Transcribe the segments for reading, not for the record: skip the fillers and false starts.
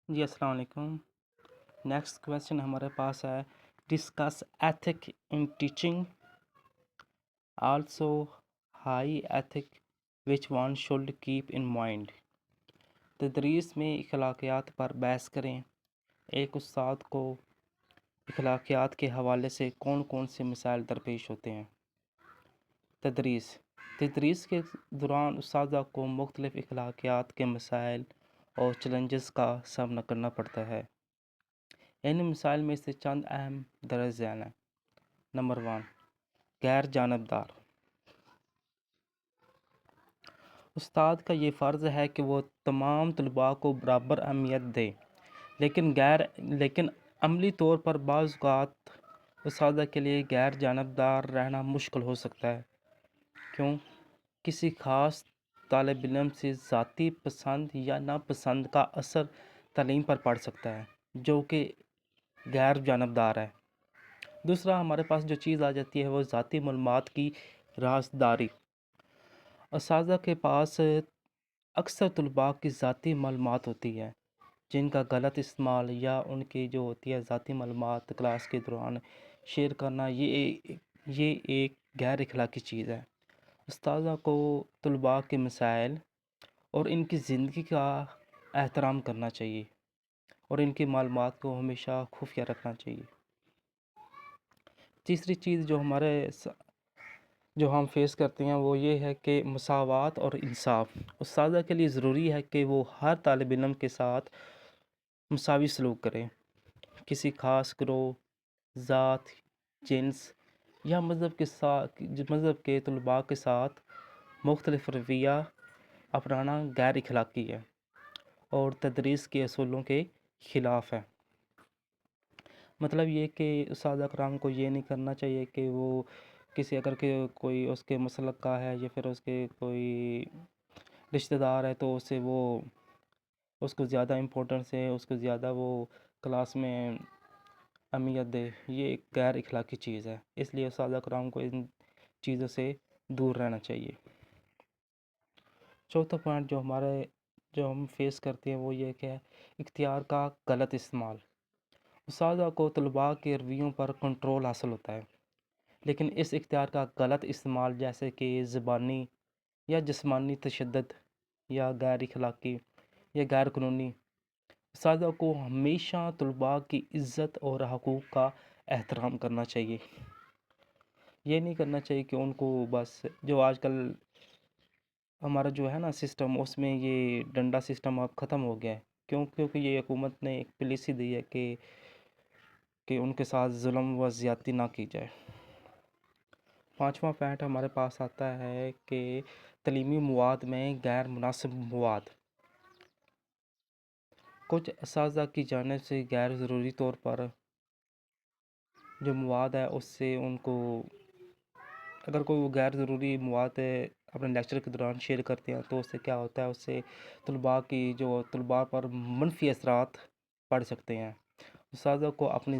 جی السلام علیکم۔ Next question ہمارے پاس ہے discuss ethic in teaching also high ethic which one should keep in mind. تدریس میں اخلاقیات پر بحث کریں۔ ایک استاد کو اخلاقیات کے حوالے سے کون کون سے مسائل درپیش ہوتے ہیں؟ تدریس کے دوران اساتذہ کو مختلف اخلاقیات کے مسائل اور چیلنجز کا سامنا کرنا پڑتا ہے۔ ان مسائل میں سے چند اہم درج ذیل ہیں۔ نمبر 1، غیر جانبدار۔ استاد کا یہ فرض ہے کہ وہ تمام طلباء کو برابر اہمیت دے، لیکن عملی طور پر بعض اوقات اساتذہ کے لیے غیر جانبدار رہنا مشکل ہو سکتا ہے۔ کیوں؟ کسی خاص طالب علم سے ذاتی پسند یا ناپسند کا اثر تعلیم پر پڑ سکتا ہے، جو کہ غیر جانبدار ہے۔ دوسرا، ہمارے پاس جو چیز آ جاتی ہے وہ ذاتی معلومات کی رازداری۔ اساتذہ کے پاس اکثر طلباء کی ذاتی معلومات ہوتی ہے، جن کا غلط استعمال یا ان کی جو ہوتی ہے ذاتی معلومات کلاس کے دوران شیئر کرنا، یہ ایک غیر اخلاقی چیز ہے۔ اساتذہ کو طلباء کے مسائل اور ان کی زندگی کا احترام کرنا چاہیے اور ان کی معلومات کو ہمیشہ خفیہ رکھنا چاہیے۔ تیسری چیز جو ہم فیس کرتے ہیں وہ یہ ہے کہ مساوات اور انصاف۔ اساتذہ کے لیے ضروری ہے کہ وہ ہر طالب علم کے ساتھ مساوی سلوک کریں۔ کسی خاص گروہ، ذات، جنس یا مذہب کے طلباء کے ساتھ مختلف رویہ اپنانا غیر اخلاقی ہے اور تدریس کے اصولوں کے خلاف ہے۔ مطلب یہ کہ اساتذہ کرام کو یہ نہیں کرنا چاہیے کہ وہ اگر کوئی اس کے مسلک کا ہے یا پھر اس کے کوئی رشتہ دار ہے تو اس کو زیادہ امپورٹنس ہے، اس کو زیادہ وہ کلاس میں اہمیت دے۔ یہ ایک غیر اخلاقی چیز ہے، اس لیے اساتذہ کرام کو ان چیزوں سے دور رہنا چاہیے۔ چوتھا پوائنٹ جو ہم فیس کرتے ہیں وہ یہ کہ اختیار کا غلط استعمال۔ اساتذہ کو طلباء کے رویوں پر کنٹرول حاصل ہوتا ہے، لیکن اس اختیار کا غلط استعمال جیسے کہ زبانی یا جسمانی تشدد یا غیر اخلاقی یا غیر قانونی، اساتذہ کو ہمیشہ طلباء کی عزت اور حقوق کا احترام کرنا چاہیے۔ یہ نہیں کرنا چاہیے کہ ان کو بس جو آج کل ہمارا جو ہے نا سسٹم، اس میں یہ ڈنڈا سسٹم اب ختم ہو گیا ہے۔ کیونکہ یہ حکومت نے ایک پالیسی دی ہے کہ ان کے ساتھ ظلم و زیادتی نہ کی جائے۔ پانچواں پوائنٹ ہمارے پاس آتا ہے کہ تعلیمی مواد میں غیر مناسب مواد۔ کچھ اساتذہ کی جانب سے غیر ضروری طور پر جو مواد ہے اس سے ان کو اگر کوئی غیر ضروری مواد اپنے لیکچر کے دوران شیئر کرتے ہیں تو اس سے کیا ہوتا ہے، اس سے طلباء پر منفی اثرات پڑ سکتے ہیں۔ اساتذہ کو اپنی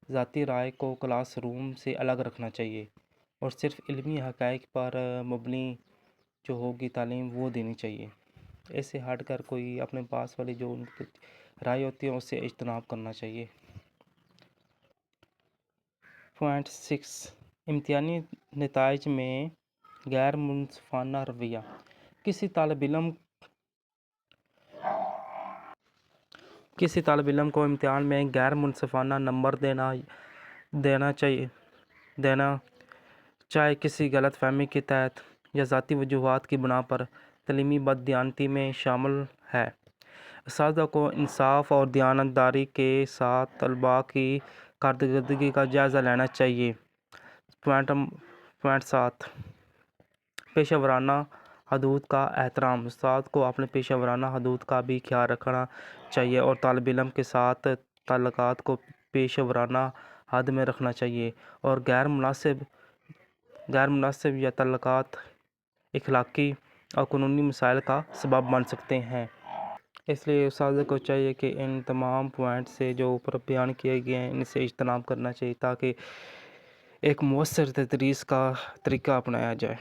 ذاتی رائے کو کلاس روم سے الگ رکھنا چاہیے اور صرف علمی حقائق پر مبنی جو ہوگی تعلیم وہ دینی چاہیے۔ اس سے ہٹ کر کوئی اپنے پاس والی جو ان کی رائے ہوتی ہے اس سے اجتناب کرنا چاہیے۔ پوائنٹ 6، امتحانی نتائج میں غیر منصفانہ رویہ۔ کسی طالب علم کو امتحان میں غیر منصفانہ نمبر دینا چاہے کسی غلط فہمی کے تحت یا ذاتی وجوہات کی بنا پر، تعلیمی بددیانتی میں شامل ہے۔ اساتذہ کو انصاف اور دیانتداری کے ساتھ طلباء کی کارکردگی کا جائزہ لینا چاہیے۔ پوائنٹ 7، پیشہ ورانہ حدود کا احترام۔ استاد کو اپنے پیشہ ورانہ حدود کا بھی خیال رکھنا چاہیے اور طالب علم کے ساتھ تعلقات کو پیشہ ورانہ حد میں رکھنا چاہیے، اور غیر مناسب یہ تعلقات اخلاقی اور قانونی مسائل کا سبب بن سکتے ہیں۔ اس لیے اساتذہ کو چاہیے کہ ان تمام پوائنٹ سے جو اوپر بیان کیے گئے ہیں ان سے اجتناب کرنا چاہیے تاکہ ایک مؤثر تدریس کا طریقہ اپنایا جائے۔